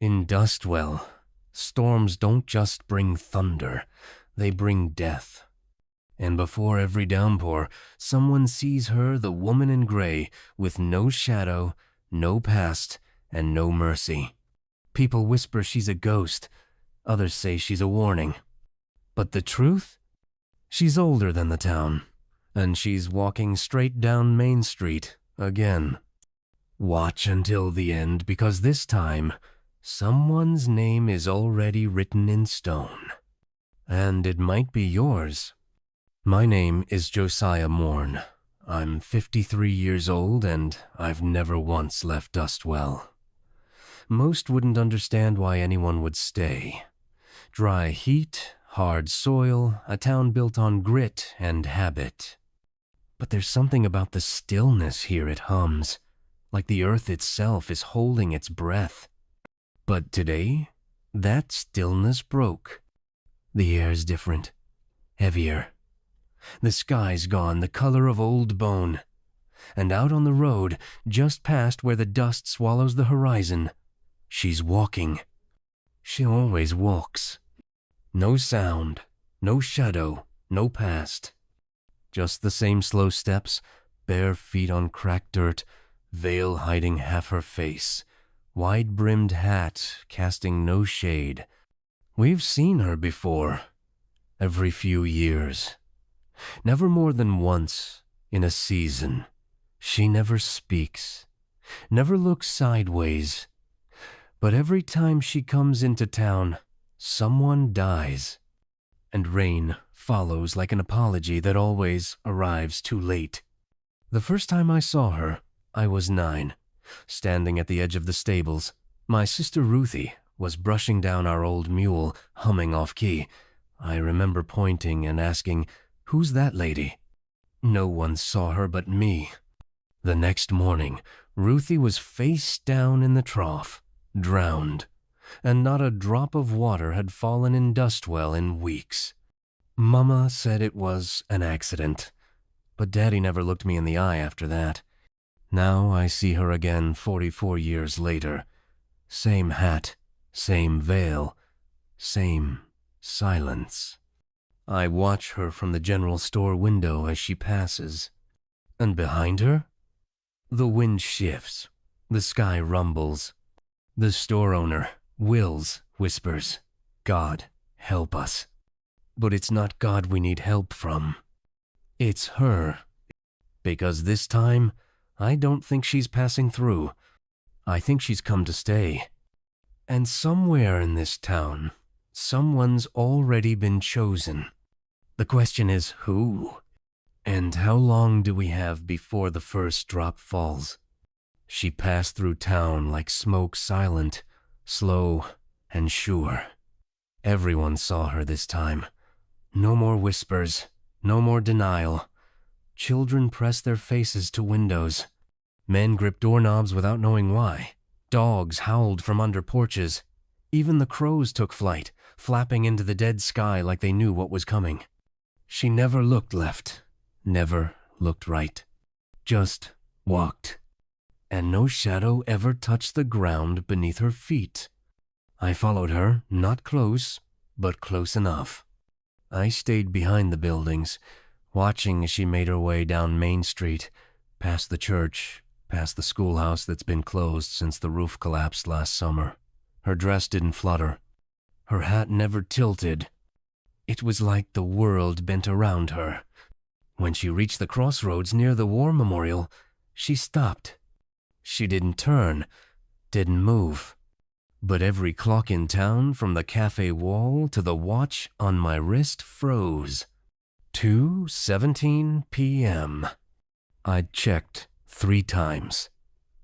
In Dustwell, storms don't just bring thunder, they bring death. And before every downpour, someone sees her, the woman in gray, with no shadow, no past, and no mercy. People whisper she's a ghost, others say she's a warning. But the truth? She's older than the town, and she's walking straight down Main Street again. Watch until the end, because this time, someone's name is already written in stone. And it might be yours. My name is Josiah Morn. I'm 53 years old, and I've never once left Dustwell. Most wouldn't understand why anyone would stay. Dry heat, hard soil, a town built on grit and habit. But there's something about the stillness here it hums, like the earth itself is holding its breath. But today, that stillness broke. The air's different, heavier. The sky's gone, the color of old bone. And out on the road, just past where the dust swallows the horizon, she's walking. She always walks. No sound, no shadow, no past. Just the same slow steps, bare feet on cracked dirt, veil hiding half her face, wide-brimmed hat casting no shade. We've seen her before, every few years. Never more than once in a season. She never speaks, never looks sideways. But every time she comes into town, someone dies. And rain follows like an apology that always arrives too late. The first time I saw her, I was 9, standing at the edge of the stables. My sister Ruthie was brushing down our old mule, humming off-key. I remember pointing and asking, "Who's that lady?" No one saw her but me. The next morning, Ruthie was face down in the trough, drowned, and not a drop of water had fallen in Dustwell in weeks. Mama said it was an accident, but Daddy never looked me in the eye after that. Now I see her again 44 years later. Same hat, same veil, same silence. I watch her from the general store window as she passes. And behind her? The wind shifts. The sky rumbles. The store owner, Wills, whispers, "God, help us." But it's not God we need help from. It's her. Because this time, I don't think she's passing through. I think she's come to stay. And somewhere in this town, someone's already been chosen. The question is who? And how long do we have before the first drop falls? She passed through town like smoke, silent, slow, and sure. Everyone saw her this time. No more whispers, no more denial. Children pressed their faces to windows. Men gripped doorknobs without knowing why. Dogs howled from under porches. Even the crows took flight, flapping into the dead sky like they knew what was coming. She never looked left, never looked right. Just walked. And no shadow ever touched the ground beneath her feet. I followed her, not close, but close enough. I stayed behind the buildings, watching as she made her way down Main Street, past the church, past the schoolhouse that's been closed since the roof collapsed last summer. Her dress didn't flutter. Her hat never tilted. It was like the world bent around her. When she reached the crossroads near the war memorial, she stopped. She didn't turn, didn't move. But every clock in town, from the cafe wall to the watch on my wrist, froze. 2:17 p.m. I'd checked 3 times,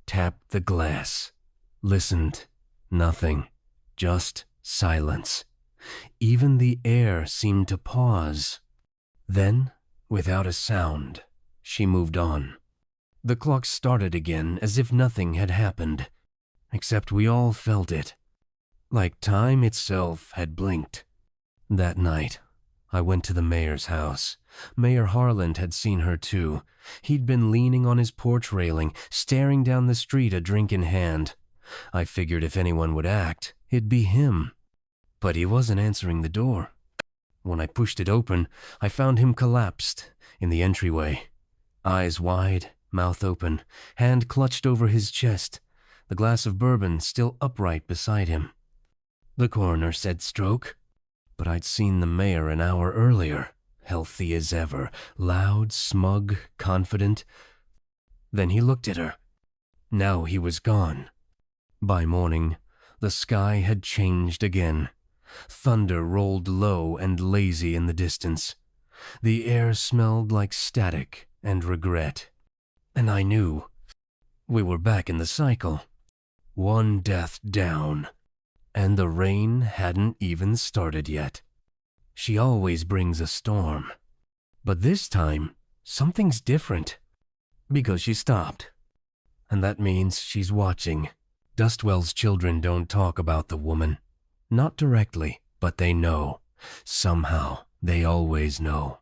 tapped the glass, listened, nothing, just silence. Even the air seemed to pause. Then, without a sound, she moved on. The clock started again as if nothing had happened, except we all felt it, like time itself had blinked. That night, I went to the mayor's house. Mayor Harland had seen her too. He'd been leaning on his porch railing, staring down the street, a drink in hand. I figured if anyone would act, it'd be him. But he wasn't answering the door. When I pushed it open, I found him collapsed in the entryway. Eyes wide, mouth open, hand clutched over his chest, the glass of bourbon still upright beside him. The coroner said stroke, but I'd seen the mayor an hour earlier, healthy as ever, loud, smug, confident. Then he looked at her. Now he was gone. By morning, the sky had changed again. Thunder rolled low and lazy in the distance. The air smelled like static and regret. And I knew we were back in the cycle. One death down. And the rain hadn't even started yet. She always brings a storm. But this time, something's different. Because she stopped. And that means she's watching. Dustwell's children don't talk about the woman. Not directly, but they know. Somehow, they always know.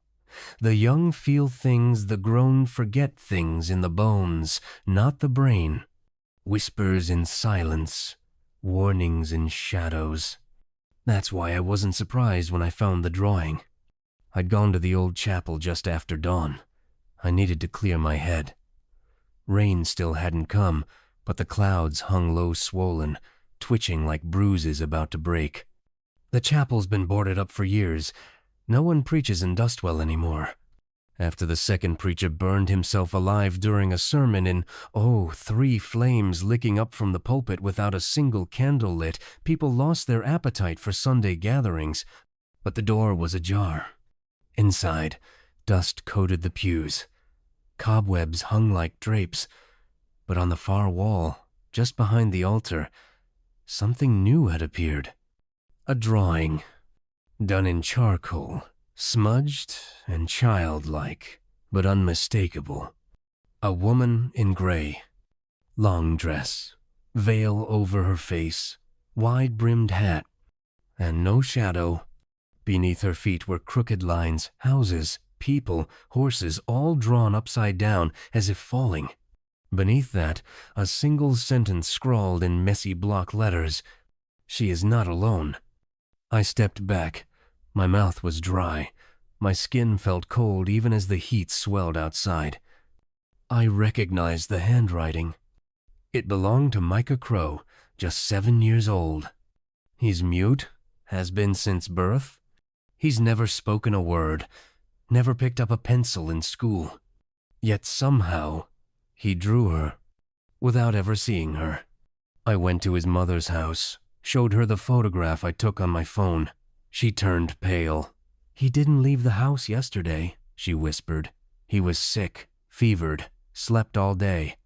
The young feel things, the grown forget things in the bones, not the brain. Whispers in silence, warnings in shadows. That's why I wasn't surprised when I found the drawing. I'd gone to the old chapel just after dawn. I needed to clear my head. Rain still hadn't come, but the clouds hung low swollen, twitching like bruises about to break. The chapel's been boarded up for years. No one preaches in Dustwell anymore. After the second preacher burned himself alive during a sermon in, 3 flames licking up from the pulpit without a single candle lit, people lost their appetite for Sunday gatherings. But the door was ajar. Inside, dust coated the pews. Cobwebs hung like drapes. But on the far wall, just behind the altar, something new had appeared. A drawing, done in charcoal, smudged and childlike, but unmistakable. A woman in gray, long dress, veil over her face, wide-brimmed hat, and no shadow. Beneath her feet were crooked lines, houses, people, horses, all drawn upside down as if falling. Beneath that, a single sentence scrawled in messy block letters. She is not alone. I stepped back. My mouth was dry. My skin felt cold even as the heat swelled outside. I recognized the handwriting. It belonged to Micah Crow, just 7 years old. He's mute, has been since birth. He's never spoken a word, never picked up a pencil in school. Yet somehow, he drew her, without ever seeing her. I went to his mother's house, showed her the photograph I took on my phone. She turned pale. "He didn't leave the house yesterday," she whispered. "He was sick, fevered, slept all day."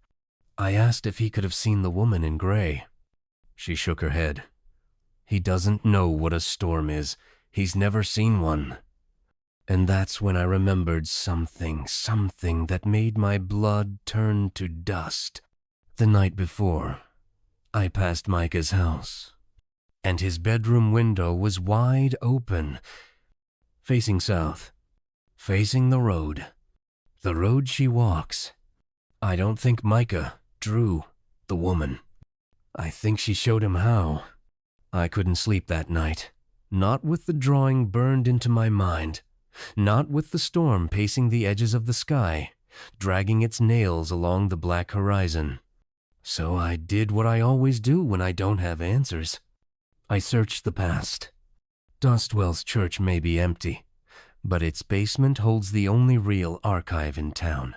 I asked if he could have seen the woman in gray. She shook her head. "He doesn't know what a storm is. He's never seen one." And that's when I remembered something that made my blood turn to dust. The night before, I passed Micah's house, and his bedroom window was wide open, facing south, facing the road she walks. I don't think Micah drew the woman. I think she showed him how. I couldn't sleep that night, not with the drawing burned into my mind. Not with the storm pacing the edges of the sky, dragging its nails along the black horizon. So I did what I always do when I don't have answers. I searched the past. Dustwell's church may be empty, but its basement holds the only real archive in town.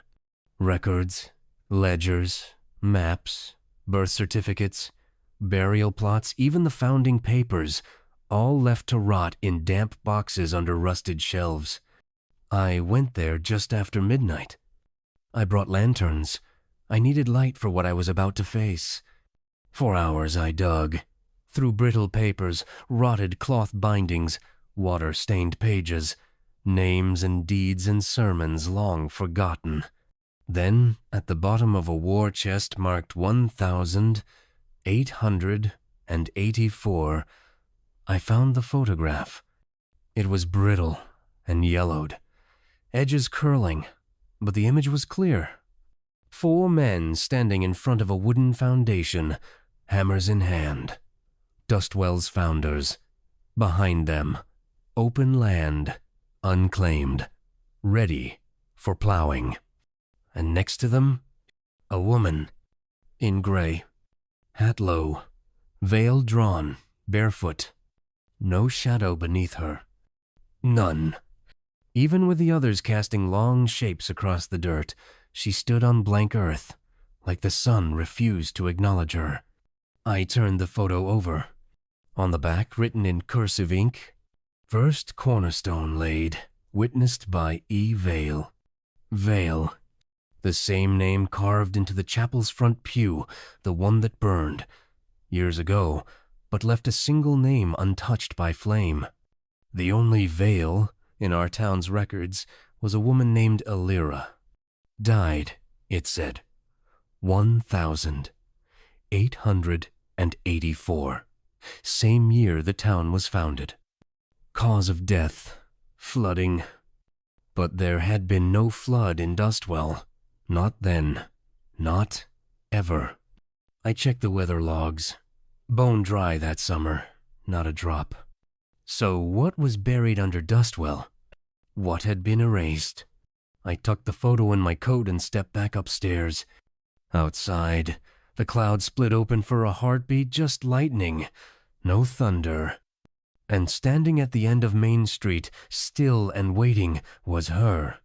Records, ledgers, maps, birth certificates, burial plots, even the founding papers, all left to rot in damp boxes under rusted shelves. I went there just after midnight. I brought lanterns. I needed light for what I was about to face. For hours I dug, through brittle papers, rotted cloth bindings, water-stained pages, names and deeds and sermons long forgotten. Then, at the bottom of a war chest marked 1,884, I found the photograph. It was brittle and yellowed, edges curling, but the image was clear. 4 men standing in front of a wooden foundation, hammers in hand. Dustwell's founders. Behind them, open land, unclaimed, ready for plowing. And next to them, a woman, in gray, hat low, veil drawn, barefoot, no shadow beneath her. None. Even with the others casting long shapes across the dirt, she stood on blank earth, like the sun refused to acknowledge her. I turned the photo over. On the back, written in cursive ink, "First cornerstone laid, witnessed by E. Vale." Vale. The same name carved into the chapel's front pew, the one that burned, years ago, but left a single name untouched by flame. The only Vale in our town's records was a woman named Alira. Died, it said, 1,884. Same year the town was founded. Cause of death, flooding. But there had been no flood in Dustwell. Not then. Not ever. I checked the weather logs. Bone dry that summer. Not a drop. So what was buried under Dustwell? What had been erased? I tucked the photo in my coat and stepped back upstairs. Outside, the clouds split open for a heartbeat, just lightning. No thunder. And standing at the end of Main Street, still and waiting, was her.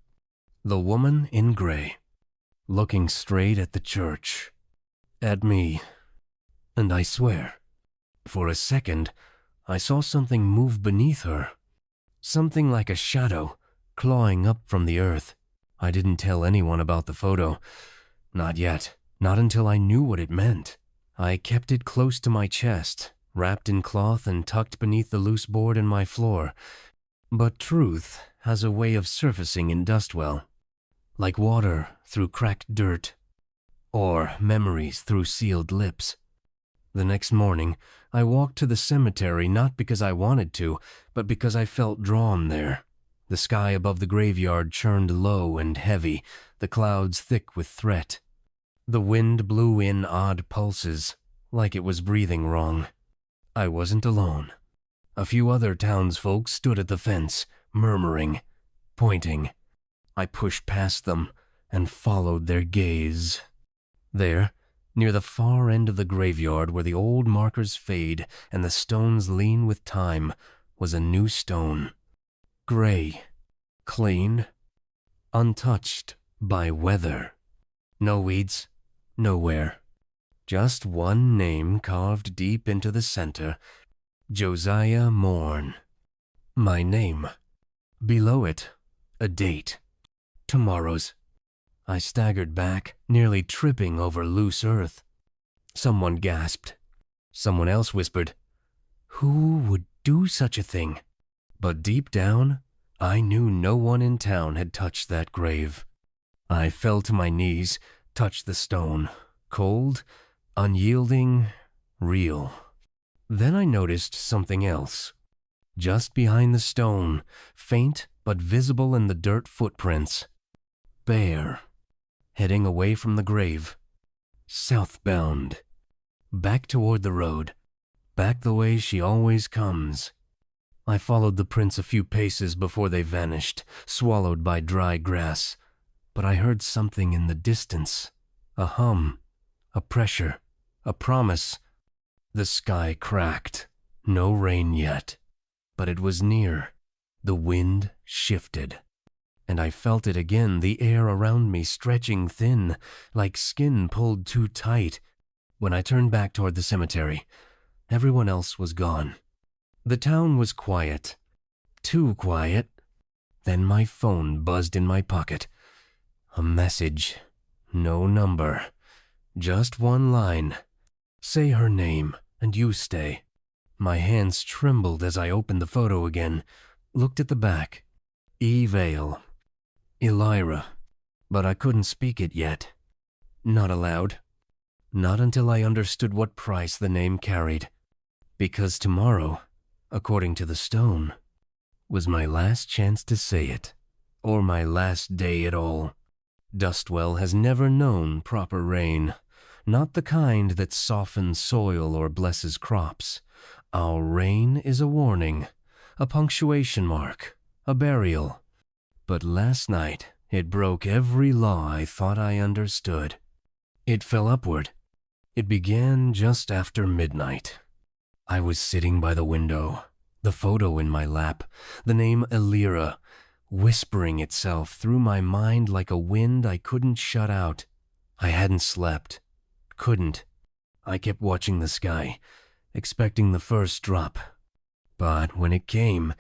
The woman in gray. Looking straight at the church. At me. And I swear, for a second, I saw something move beneath her. Something like a shadow, clawing up from the earth. I didn't tell anyone about the photo. Not yet. Not until I knew what it meant. I kept it close to my chest, wrapped in cloth and tucked beneath the loose board in my floor. But truth has a way of surfacing in Dustwell. Like water through cracked dirt. Or memories through sealed lips. The next morning, I walked to the cemetery not because I wanted to, but because I felt drawn there. The sky above the graveyard churned low and heavy, the clouds thick with threat. The wind blew in odd pulses, like it was breathing wrong. I wasn't alone. A few other townsfolk stood at the fence, murmuring, pointing. I pushed past them and followed their gaze. There, near the far end of the graveyard where the old markers fade and the stones lean with time, was a new stone. Gray, clean, untouched by weather. No weeds, nowhere. Just one name carved deep into the center, Josiah Morn. My name. Below it, a date. Tomorrow's. I staggered back, nearly tripping over loose earth. Someone gasped. Someone else whispered, "Who would do such a thing?" But deep down, I knew no one in town had touched that grave. I fell to my knees, touched the stone. Cold, unyielding, real. Then I noticed something else. Just behind the stone, faint but visible in the dirt footprints. Bare. Heading away from the grave. Southbound. Back toward the road. Back the way she always comes. I followed the prints a few paces before they vanished, swallowed by dry grass. But I heard something in the distance. A hum. A pressure. A promise. The sky cracked. No rain yet. But it was near. The wind shifted. And I felt it again, the air around me stretching thin, like skin pulled too tight. When I turned back toward the cemetery, everyone else was gone. The town was quiet. Too quiet. Then my phone buzzed in my pocket. A message. No number. Just one line. "Say her name, and you stay." My hands trembled as I opened the photo again, looked at the back. E. Vale. Elira. But I couldn't speak it yet. Not aloud. Not until I understood what price the name carried. Because tomorrow, according to the stone, was my last chance to say it. Or my last day at all. Dustwell has never known proper rain. not the kind that softens soil or blesses crops. Our rain is a warning, a punctuation mark, a burial. But last night, it broke every law I thought I understood. It fell upward. It began just after midnight. I was sitting by the window, the photo in my lap, the name Elira, whispering itself through my mind like a wind I couldn't shut out. I hadn't slept. Couldn't. I kept watching the sky, expecting the first drop. But when it came,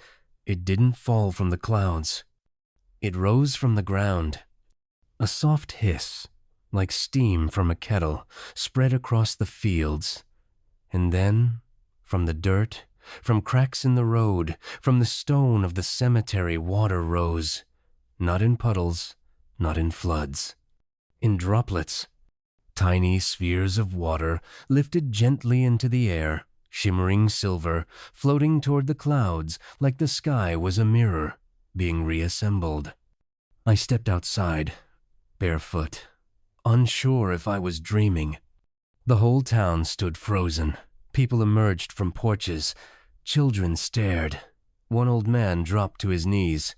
it didn't fall from the clouds. It rose from the ground. A soft hiss, like steam from a kettle, spread across the fields. And then, from the dirt, from cracks in the road, from the stone of the cemetery, water rose. Not in puddles, not in floods. In droplets. Tiny spheres of water lifted gently into the air, shimmering silver, floating toward the clouds like the sky was a mirror, being reassembled. I stepped outside, barefoot, unsure if I was dreaming. The whole town stood frozen. People emerged from porches. Children stared. One old man dropped to his knees.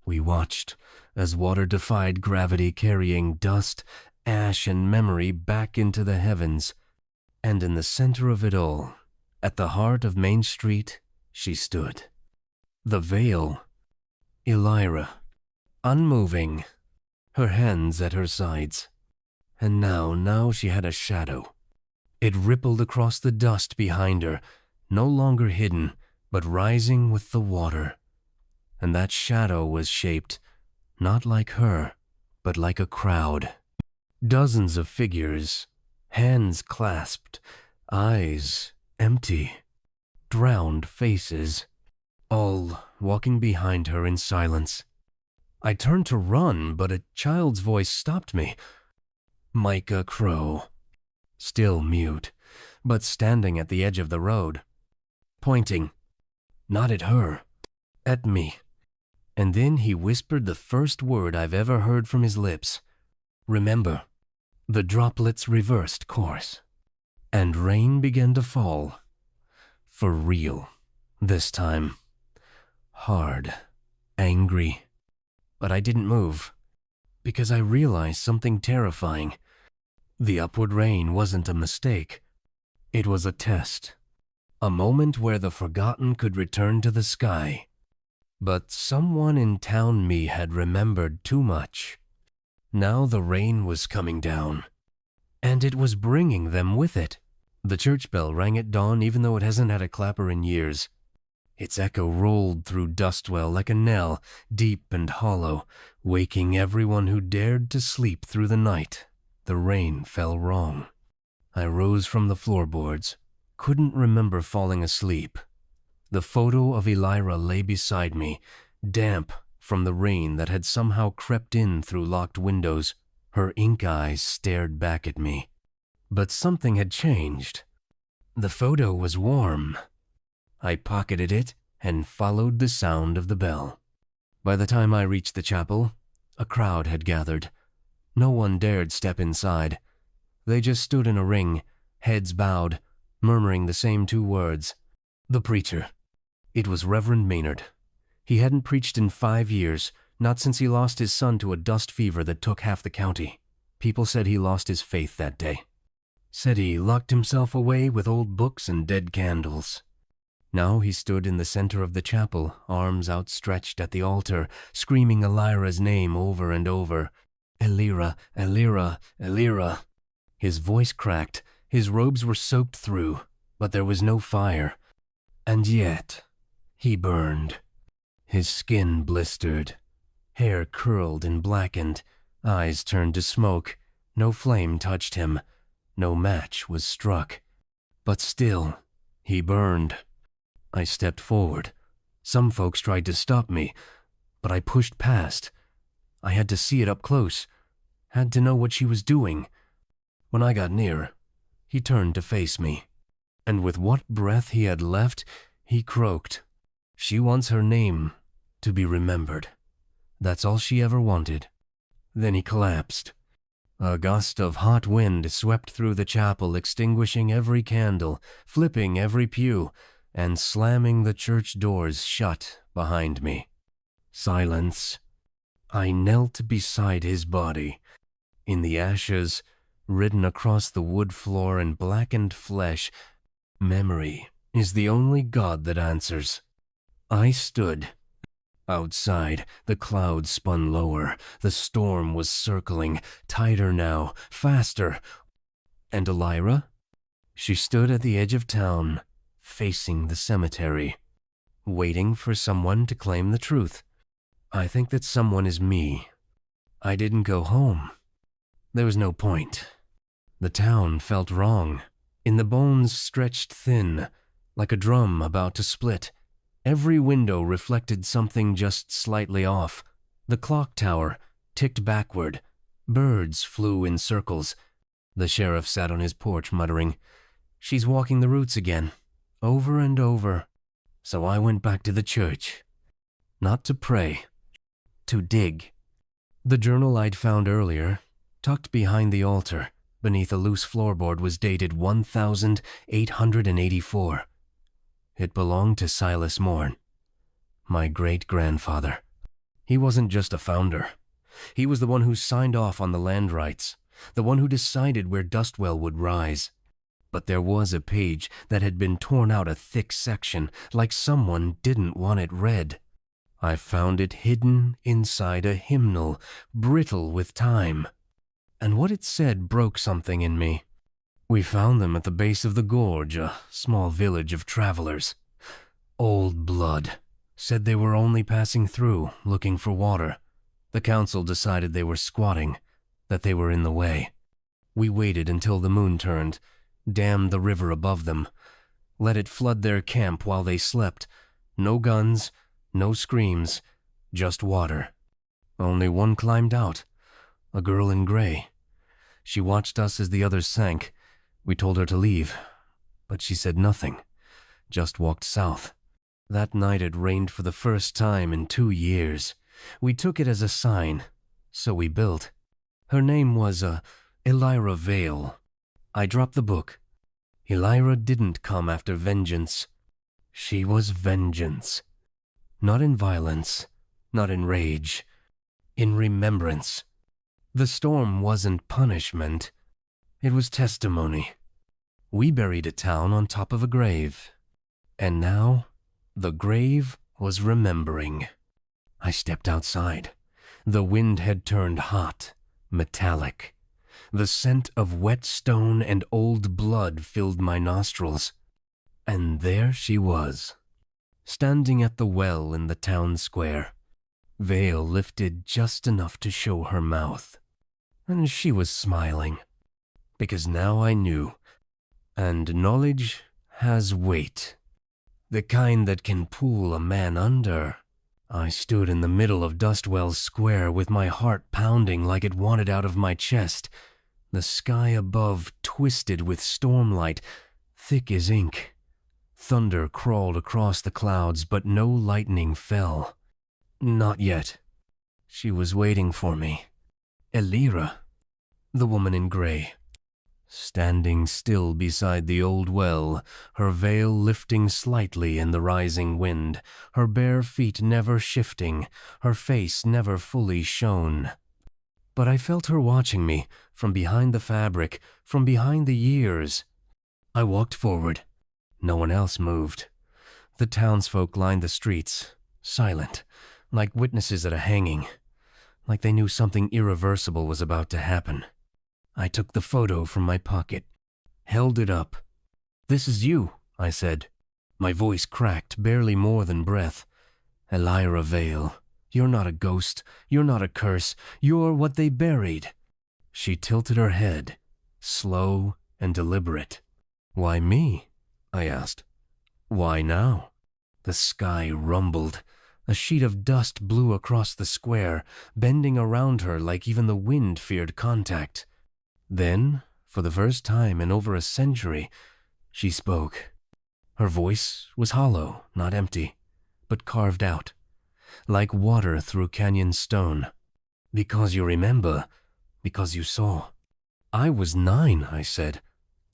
We watched as water defied gravity, carrying dust, ash, and memory back into the heavens. And in the center of it all, at the heart of Main Street, she stood. The veil. Elira. Unmoving. Her hands at her sides. And now she had a shadow. It rippled across the dust behind her, no longer hidden, but rising with the water. And that shadow was shaped, not like her, but like a crowd. Dozens of figures, hands clasped, eyes empty, drowned faces, all walking behind her in silence. I turned to run, but a child's voice stopped me. Micah Crow. Still mute, but standing at the edge of the road, pointing, not at her, at me. And then he whispered the first word I've ever heard from his lips. Remember. The droplets reversed course, and rain began to fall. For real, this time. Hard, angry. But I didn't move, because I realized something terrifying. The upward rain wasn't a mistake. It was a test. A moment where the forgotten could return to the sky. But someone in town me had remembered too much. Now the rain was coming down. And it was bringing them with it. The church bell rang at dawn even though it hasn't had a clapper in years. Its echo rolled through Dustwell like a knell, deep and hollow, waking everyone who dared to sleep through the night. The rain fell wrong. I rose from the floorboards, couldn't remember falling asleep. The photo of Elira lay beside me, damp from the rain that had somehow crept in through locked windows. Her ink eyes stared back at me. But something had changed. The photo was warm. I pocketed it and followed the sound of the bell. By the time I reached the chapel, a crowd had gathered. No one dared step inside. They just stood in a ring, heads bowed, murmuring the same two words. The preacher. It was Reverend Maynard. He hadn't preached in 5 years, not since he lost his son to a dust fever that took half the county. People said he lost his faith that day. Said he locked himself away with old books and dead candles. Now he stood in the center of the chapel, arms outstretched at the altar, screaming Elira's name over and over. Elira, Elira, Elira. His voice cracked, his robes were soaked through, but there was no fire. And yet, he burned. His skin blistered, hair curled and blackened, eyes turned to smoke. No flame touched him, no match was struck. But still, he burned. I stepped forward. Some folks tried to stop me, but I pushed past. I had to see it up close, had to know what she was doing. When I got near, he turned to face me, and with what breath he had left, he croaked. She wants her name to be remembered. That's all she ever wanted. Then he collapsed. A gust of hot wind swept through the chapel, extinguishing every candle, flipping every pew, and slamming the church doors shut behind me. Silence. I knelt beside his body. In the ashes, written across the wood floor in blackened flesh, memory is the only God that answers. I stood. Outside, the clouds spun lower. The storm was circling, tighter now, faster. And Elira? She stood at the edge of town, facing the cemetery, waiting for someone to claim the truth. I think that someone is me. I didn't go home. There was no point. The town felt wrong. In the bones stretched thin, like a drum about to split. Every window reflected something just slightly off. The clock tower ticked backward. Birds flew in circles. The sheriff sat on his porch muttering, "She's walking the routes again, over and over." So I went back to the church. Not to pray, to dig. The journal I'd found earlier, tucked behind the altar, beneath a loose floorboard, was dated 1884. It belonged to Silas Morn, my great-grandfather. He wasn't just a founder. He was the one who signed off on the land rights, the one who decided where Dustwell would rise. But there was a page that had been torn out a thick section, like someone didn't want it read. I found it hidden inside a hymnal, brittle with time. And what it said broke something in me. We found them at the base of the gorge, a small village of travelers. Old Blood said they were only passing through, looking for water. The council decided they were squatting, that they were in the way. We waited until the moon turned, dammed the river above them, let it flood their camp while they slept. No guns, no screams, just water. Only one climbed out, a girl in gray. She watched us as the others sank. We told her to leave, but she said nothing, just walked south. That night it rained for the first time in 2 years. We took it as a sign, so we built. Her name was Elira Vale. I dropped the book. Elira didn't come after vengeance. She was vengeance. Not in violence, not in rage, in remembrance. The storm wasn't punishment. It was testimony. We buried a town on top of a grave. And now, the grave was remembering. I stepped outside. The wind had turned hot, metallic. The scent of wet stone and old blood filled my nostrils. And there she was, standing at the well in the town square. Veil lifted just enough to show her mouth. And she was smiling. Because now I knew, and knowledge has weight, the kind that can pull a man under. I stood in the middle of Dustwell's square with my heart pounding like it wanted out of my chest. The sky above twisted with stormlight, thick as ink. Thunder crawled across the clouds, but no lightning fell. Not yet. She was waiting for me. Elira, the woman in gray. Standing still beside the old well, her veil lifting slightly in the rising wind, her bare feet never shifting, her face never fully shown. But I felt her watching me, from behind the fabric, from behind the years. I walked forward. No one else moved. The townsfolk lined the streets, silent, like witnesses at a hanging, like they knew something irreversible was about to happen. I took the photo from my pocket, held it up. "This is you," I said. My voice cracked, barely more than breath. "Elira Vale, you're not a ghost, you're not a curse, you're what they buried." She tilted her head, slow and deliberate. "Why me?" I asked. "Why now?" The sky rumbled. A sheet of dust blew across the square, bending around her like even the wind feared contact. Then, for the first time in over a century, she spoke. Her voice was hollow, not empty, but carved out, like water through canyon stone. "Because you remember, Because you saw. I was 9, I said.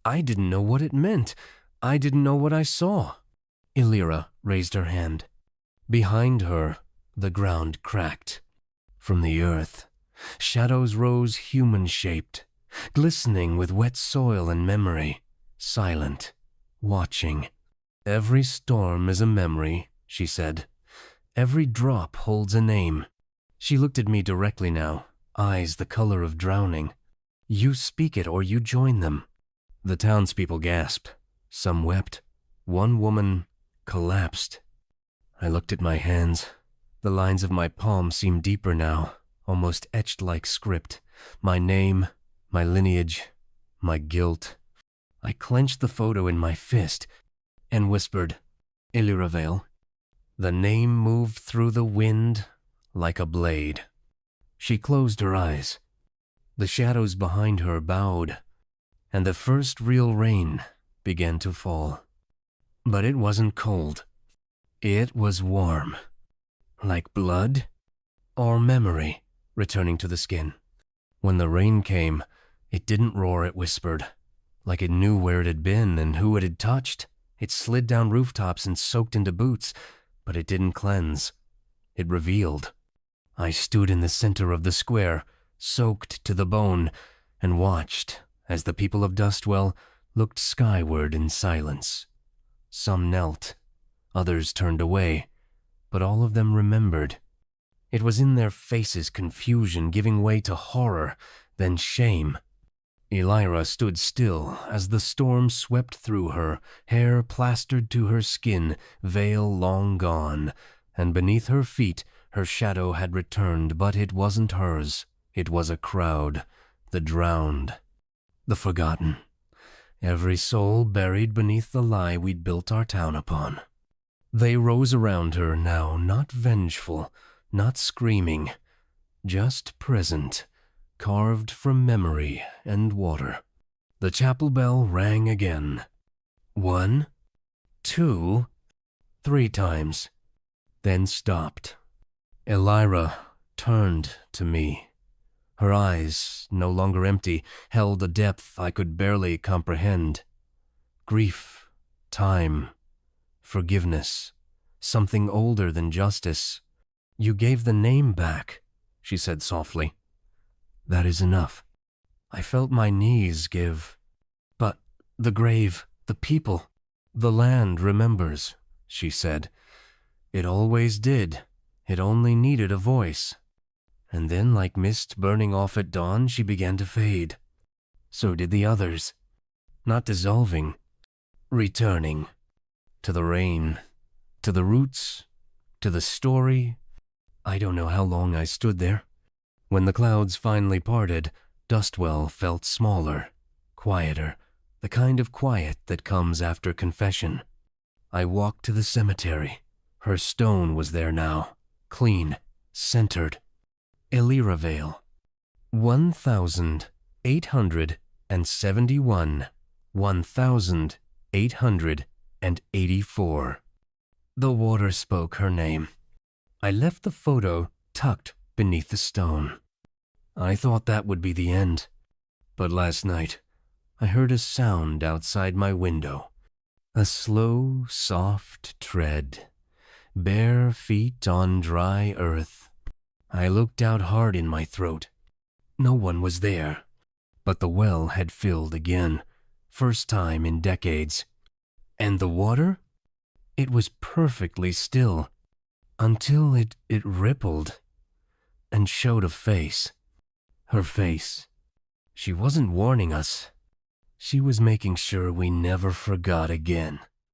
I didn't know what it meant. I didn't know what I saw. Illyra raised her hand. Behind her, the ground cracked. From the earth, shadows rose human-shaped, glistening with wet soil and memory, silent, watching. Every storm is a memory, she said. Every drop holds a name. She looked at me directly now, eyes the color of drowning. You speak it or you join them. The townspeople gasped. Some wept. One woman collapsed. I looked at my hands. The lines of my palm seemed deeper now, almost etched like script. My name, my lineage, my guilt. I clenched the photo in my fist and whispered, Illyra. The name moved through the wind like a blade. She closed her eyes. The shadows behind her bowed, and the first real rain began to fall. But it wasn't cold. It was warm. Like blood or memory returning to the skin. When the rain came, it didn't roar, it whispered. Like it knew where it had been and who it had touched. It slid down rooftops and soaked into boots, but it didn't cleanse. It revealed. I stood in the center of the square, soaked to the bone, and watched as the people of Dustwell looked skyward in silence. Some knelt, others turned away, but all of them remembered. It was in their faces confusion giving way to horror, then shame. Illyra stood still as the storm swept through her, hair plastered to her skin, veil long gone, and beneath her feet her shadow had returned, but it wasn't hers. It was a crowd, the drowned, the forgotten. Every soul buried beneath the lie we'd built our town upon. They rose around her now, not vengeful, not screaming, just present, carved from memory and water. The chapel bell rang again. 1, 2, 3 times, then stopped. Illyra turned to me. Her eyes, no longer empty, held a depth I could barely comprehend. Grief, time, forgiveness, something older than justice. You gave the name back, she said softly. That is enough. I felt my knees give. But the grave, the people, the land remembers, she said. It always did. It only needed a voice. And then, like mist burning off at dawn, she began to fade. So did the others. Not dissolving, returning. To the rain, to the roots, to the story. I don't know how long I stood there. When the clouds finally parted, Dustwell felt smaller, quieter, the kind of quiet that comes after confession. I walked to the cemetery. Her stone was there now, clean, centered. Illyra, 1871, 1884. The water spoke her name. I left the photo tucked beneath the stone. I thought that would be the end, but last night I heard a sound outside my window. A slow, soft tread, bare feet on dry earth. I looked out hard in my throat. No one was there, but the well had filled again, first time in decades. And the water? It was perfectly still, until it rippled and showed a face. Her face. She wasn't warning us. She was making sure we never forgot again.